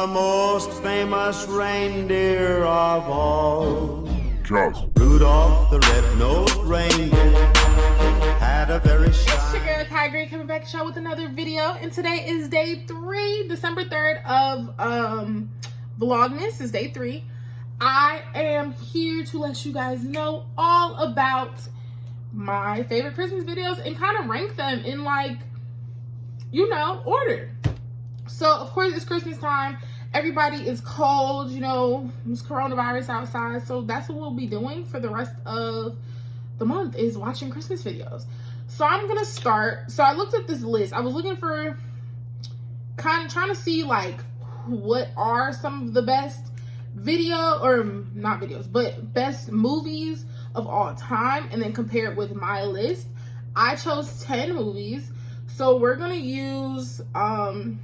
the most famous reindeer of all. Charles. Rudolph the red-nosed reindeer had a very It's shy... your girl KaiGri coming back to show with another video, and today is day 3, December 3rd of Vlogmas is day 3. I am here to let you guys know all about my favorite Christmas videos and kind of rank them in, like, you know, order. So of course it's Christmas time. Everybody is cold, you know, there's coronavirus outside, so that's what we'll be doing for the rest of the month, is watching Christmas videos. So I'm gonna start. So I looked at this list. I was looking for, kind of trying to see like what are some of the best video, or not videos, but best movies of all time, and then compare it with my list. I chose 10 movies. So we're gonna use Rotten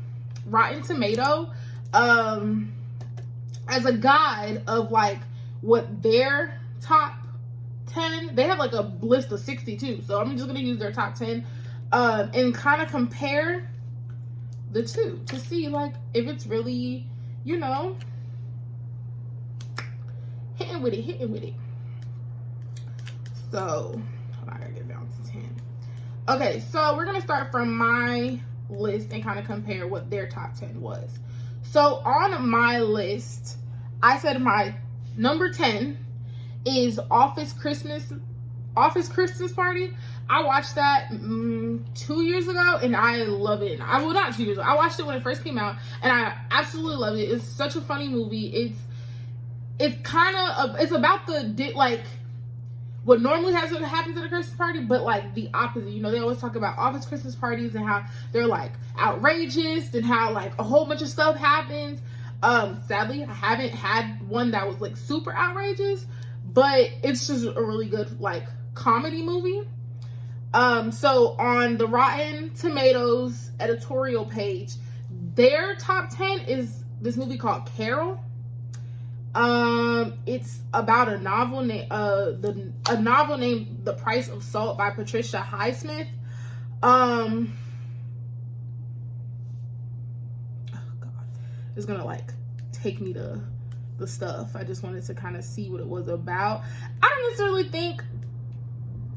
Tomatoes as a guide of like what their top 10, they have like a list of 62, so I'm just gonna use their top 10 and kind of compare the two to see like if it's really, you know, hitting with it. So hold on, I gotta get down to 10. Okay, so we're gonna start from my list and kind of compare what their top 10 was. So on my list, I said my number 10 is Office Christmas Party. I watched that 2 years ago and I love it. Well, not 2 years ago. I watched it when it first came out and I absolutely love it. It's such a funny movie. It's kind of it's about the like what normally happens at a Christmas party, but like the opposite. You know, they always talk about office Christmas parties and how they're like outrageous and how like a whole bunch of stuff happens. Sadly, I haven't had one that was like super outrageous, but it's just a really good like comedy movie. So on the Rotten Tomatoes editorial page, their top 10 is this movie called Carol. It's about a novel named The Price of Salt by Patricia Highsmith. Oh god, it's gonna like take me to the stuff. I just wanted to kind of see what it was about. I don't necessarily think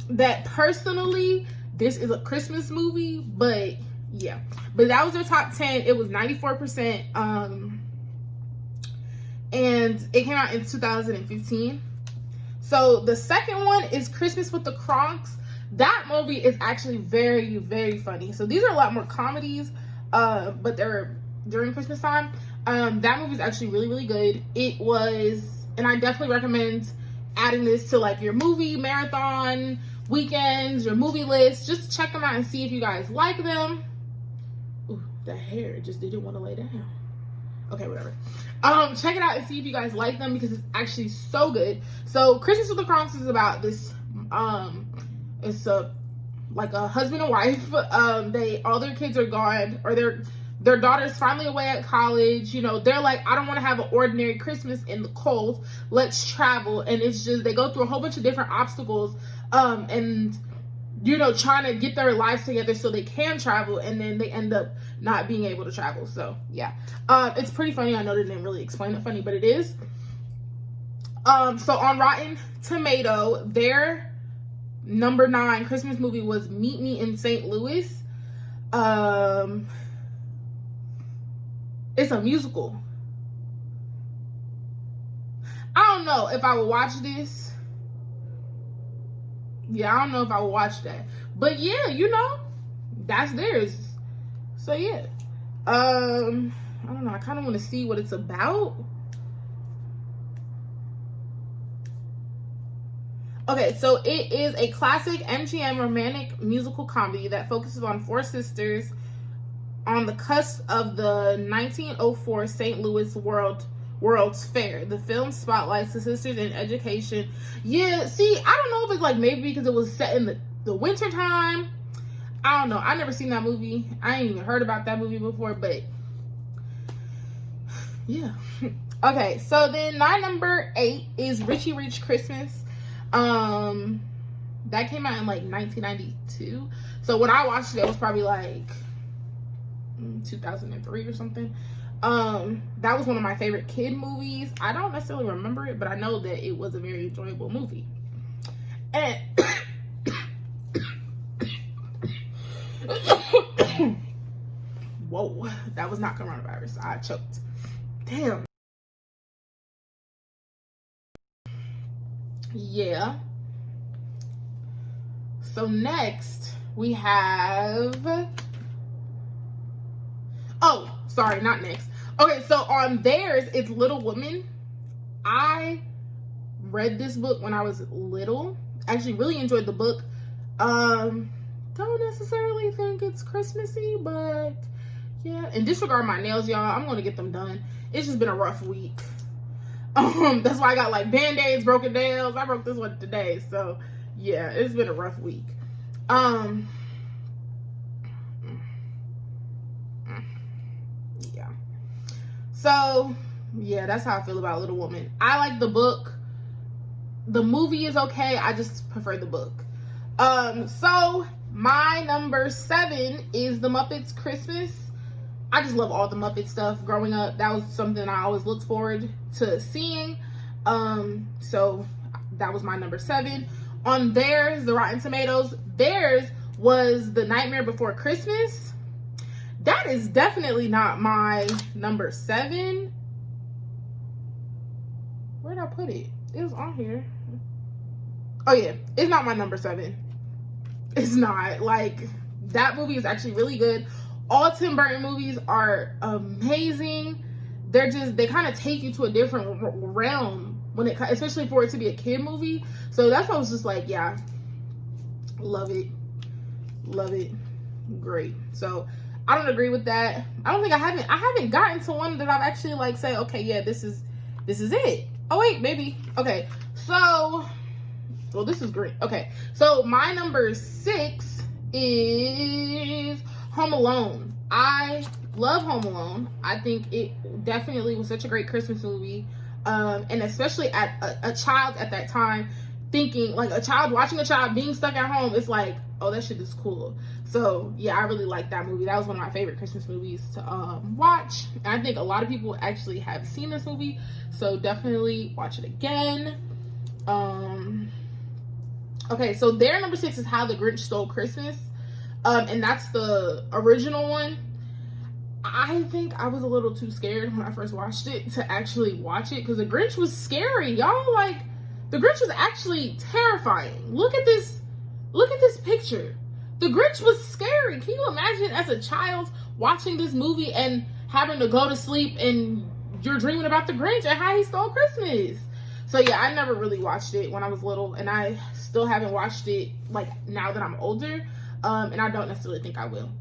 that personally this is a Christmas movie, but yeah, but that was their top 10. It was 94%. And it came out in 2015. So the second one is Christmas with the Crocs. That movie is actually very, very funny. So these are a lot more comedies, but they're during Christmas time. That movie is actually really, really good. It was, and I definitely recommend adding this to like your movie marathon weekends, your movie list. Just check them out and see if you guys like them. Ooh, the hair just didn't want to lay down. Okay, whatever. Check it out and see if you guys like them because it's actually so good. So Christmas with the Crocs is about this, it's like a husband and wife. All their kids are gone, or their daughter's finally away at college. You know, they're like, I don't want to have an ordinary Christmas in the cold. Let's travel. And it's just, they go through a whole bunch of different obstacles, and you know, trying to get their lives together so they can travel, and then they end up not being able to travel. So yeah, it's pretty funny. I know they didn't really explain it funny, but it is. So on Rotten Tomatoes, their number 9 Christmas movie was Meet Me in St. Louis. It's a musical. I don't know if I would watch this. Yeah, I don't know if I would watch that. But yeah, you know, that's theirs. So yeah. I don't know. I kind of want to see what it's about. Okay, so it is a classic MGM romantic musical comedy that focuses on 4 sisters on the cusp of the 1904 St. Louis World's Fair. The film spotlights the sisters in education. Yeah, see, I don't know if it's like maybe because it was set in the winter time. I don't know. I never seen that movie. I ain't even heard about that movie before, but yeah. Okay, so then my number 8 is Richie Rich Christmas. That came out in like 1992. So when I watched it, it was probably like 2003 or something. That was one of my favorite kid movies. I don't necessarily remember it, but I know that it was a very enjoyable movie. And whoa, that was not coronavirus. I choked. Damn. Yeah. So next we have, oh, sorry, not next. Okay, so on theirs, it's Little Women. I read this book when I was little. Actually really enjoyed the book. Don't necessarily think it's Christmassy, but yeah. And disregard my nails, y'all. I'm gonna get them done. It's just been a rough week. That's why I got like band-aids, broken nails. I broke this one today, so yeah, it's been a rough week. Yeah. So yeah, that's how I feel about Little Woman. I like the book. The movie is okay. I just prefer the book. So my number 7 is The Muppets Christmas. I just love all the Muppet stuff. Growing up, that was something I always looked forward to seeing. So that was my number 7. On theirs, the Rotten Tomatoes, theirs was The Nightmare Before Christmas. That is definitely not my number 7. Where'd I put it? It was on here. Oh yeah, it's not my number 7. It's not. Like, that movie is actually really good. All Tim Burton movies are amazing. They kind of take you to a different realm when it, especially for it to be a kid movie. So that's why I was just like, yeah, love it, great. So I don't agree with that. I don't think I haven't gotten to one that I've actually like say, okay, yeah, this is it. Oh wait, maybe. Okay, so well, this is great. Okay, so my number 6 is Home Alone. I love Home Alone. I think it definitely was such a great Christmas movie. And especially at a child at that time, thinking like watching a child being stuck at home, it's like, oh, that shit is cool. So yeah, I really like that movie. That was one of my favorite Christmas movies to watch. And I think a lot of people actually have seen this movie, so definitely watch it again. Okay, so their number 6 is How the Grinch Stole Christmas. And that's the original one. I think I was a little too scared when I first watched it to actually watch it, because the Grinch was scary, y'all. Like, the Grinch was actually terrifying. Look at this picture. The Grinch was scary. Can you imagine as a child watching this movie and having to go to sleep and you're dreaming about the Grinch and how he stole Christmas? So yeah, I never really watched it when I was little, and I still haven't watched it like now that I'm older. And I don't necessarily think I will.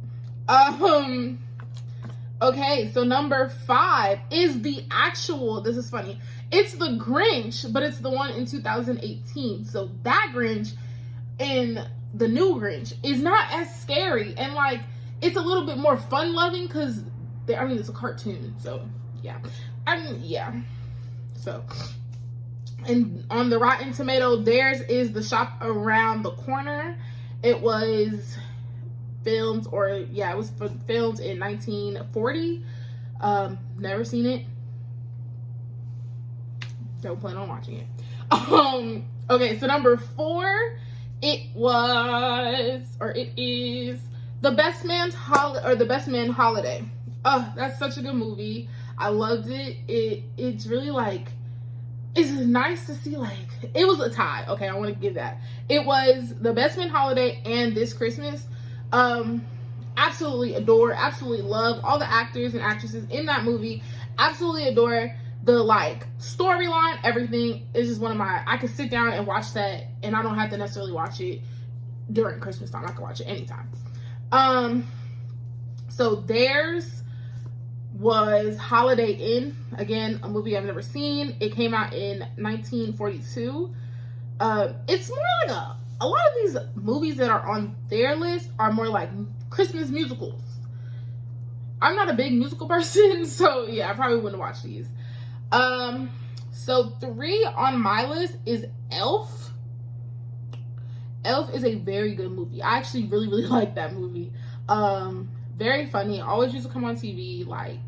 Okay, so number 5 is the actual, this is funny, it's the Grinch, but it's the one in 2018. So that Grinch and the new Grinch is not as scary, and like, it's a little bit more fun-loving because, I mean, it's a cartoon, so yeah. So, and on the Rotten Tomato, theirs is The Shop Around the Corner. It was filmed, filmed in 1940. Never seen it. Don't plan on watching it. Okay, so number 4, it is The Best Man Holiday. Oh, that's such a good movie. I loved it. It's really like, it's nice to see, like, it was a tie. Okay, I want to give that. It was The Best Man Holiday and This Christmas. Absolutely adore, absolutely love all the actors and actresses in that movie. Absolutely adore the like storyline, everything. Is just one of my, I could sit down and watch that, and I don't have to necessarily watch it during Christmas time. I can watch it anytime. So theirs was Holiday Inn. Again, a movie I've never seen. It came out in 1942. It's more like a lot of these movies that are on their list are more like Christmas musicals. I'm not a big musical person, so yeah, I probably wouldn't watch these. So 3 on my list is Elf. Elf is a very good movie. I actually really, really like that movie. Very funny. Always used to come on TV. Like,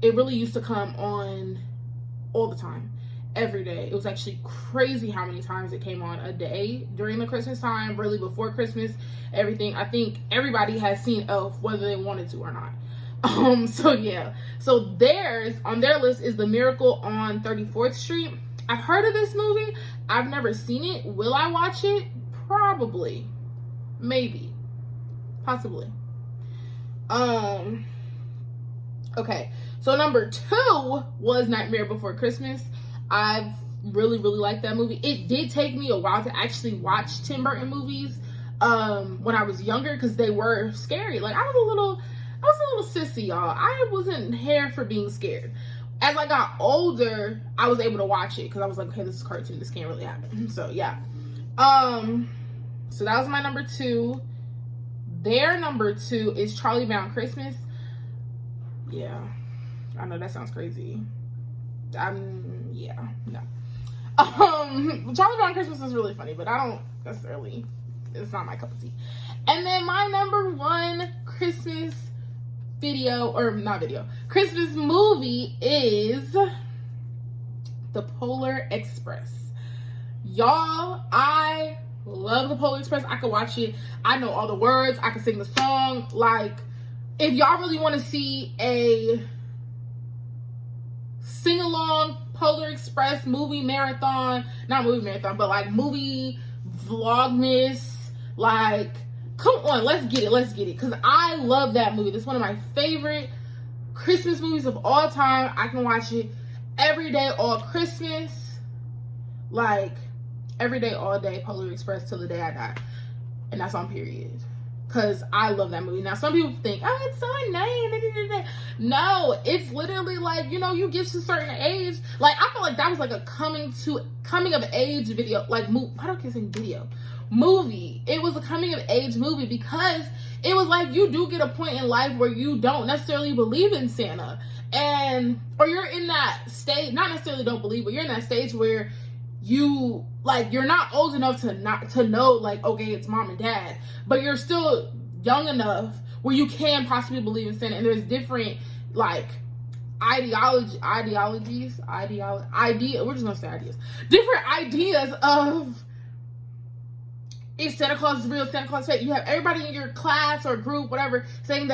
it really used to come on all the time, every day. It was actually crazy how many times it came on a day during the Christmas time, really before Christmas, everything. I think everybody has seen Elf, whether they wanted to or not. So yeah. So theirs, on their list, is The Miracle on 34th Street. I've heard of this movie. I've never seen it. Will I watch it? Probably. Maybe. Possibly. Okay. So number 2 was Nightmare Before Christmas. I've really liked that movie. It did take me a while to actually watch Tim Burton movies when I was younger, because they were scary. Like, I was a little sissy, y'all. I wasn't here for being scared. As I got older, I was able to watch it because I was like, okay, this is a cartoon. This can't really happen. So yeah. So that was my number 2. Their number 2 is Charlie Brown Christmas. Yeah, I know that sounds crazy. Yeah, no. Charlie Brown Christmas is really funny, but I don't necessarily, it's not my cup of tea. And then my number 1 Christmas Christmas movie is The Polar Express. Y'all, I love The Polar Express. I could watch it. I know all the words. I can sing the song. Like, if y'all really want to see a sing-along Polar Express movie marathon, not movie marathon, but like movie Vlogmas, like, come on, let's get it, because I love that movie. This is one of my favorite Christmas movies of all time. I can watch it every day, all Christmas, like, every day, all day, Polar Express till the day I die. And that's on period, because I love that movie. Now, some people think, oh, it's so annoying. No, it's literally like, you know, you get to a certain age. Like, I feel like that was like a coming of age video. Like, why do I keep saying video? Movie. It was a coming of age movie, because it was like, you do get a point in life where you don't necessarily believe in Santa, or you're in that stage, not necessarily don't believe, but you're in that stage where you, like, you're not old enough to know, like, okay, it's mom and dad, but you're still young enough where you can possibly believe in Santa. And there's different, like, ideas, we're just gonna say ideas, different ideas of, if Santa Claus is real, Santa Claus fake. You have everybody in your class or group, whatever, saying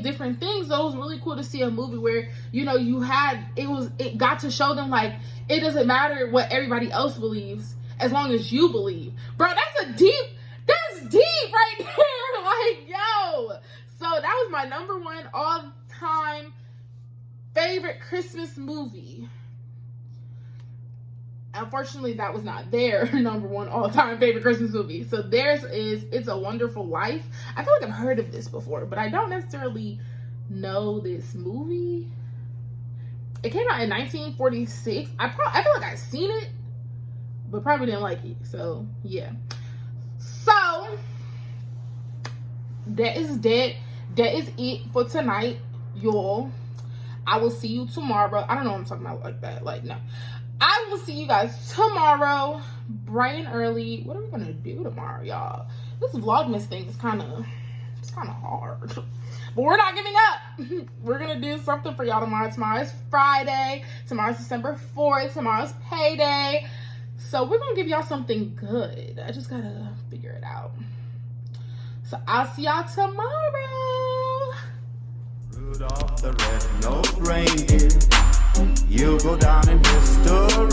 different things. So it was really cool to see a movie where, you know, it got to show them, like, it doesn't matter what everybody else believes as long as you believe. Bro, that's deep right there. Like, yo. So that was my number 1 all-time favorite Christmas movie. Unfortunately, that was not their number 1 all-time favorite Christmas movie. So theirs is It's a Wonderful Life. I feel like I've heard of this before, but I don't necessarily know this movie. It came out in 1946. I feel like I've seen it, but probably didn't like it. So yeah. So that is it for tonight, y'all. I will see you tomorrow. I don't know what I'm talking about like that. Like, no. I will see you guys tomorrow, bright and early. What are we gonna do tomorrow, y'all? This Vlogmas thing is kind of hard, but we're not giving up. We're gonna do something for y'all tomorrow. Tomorrow's Friday. Tomorrow's December 4th. Tomorrow's payday. So we're gonna give y'all something good. I just gotta figure it out. So I'll see y'all tomorrow. Rudolph the red-nosed reindeer, you'll go down in history.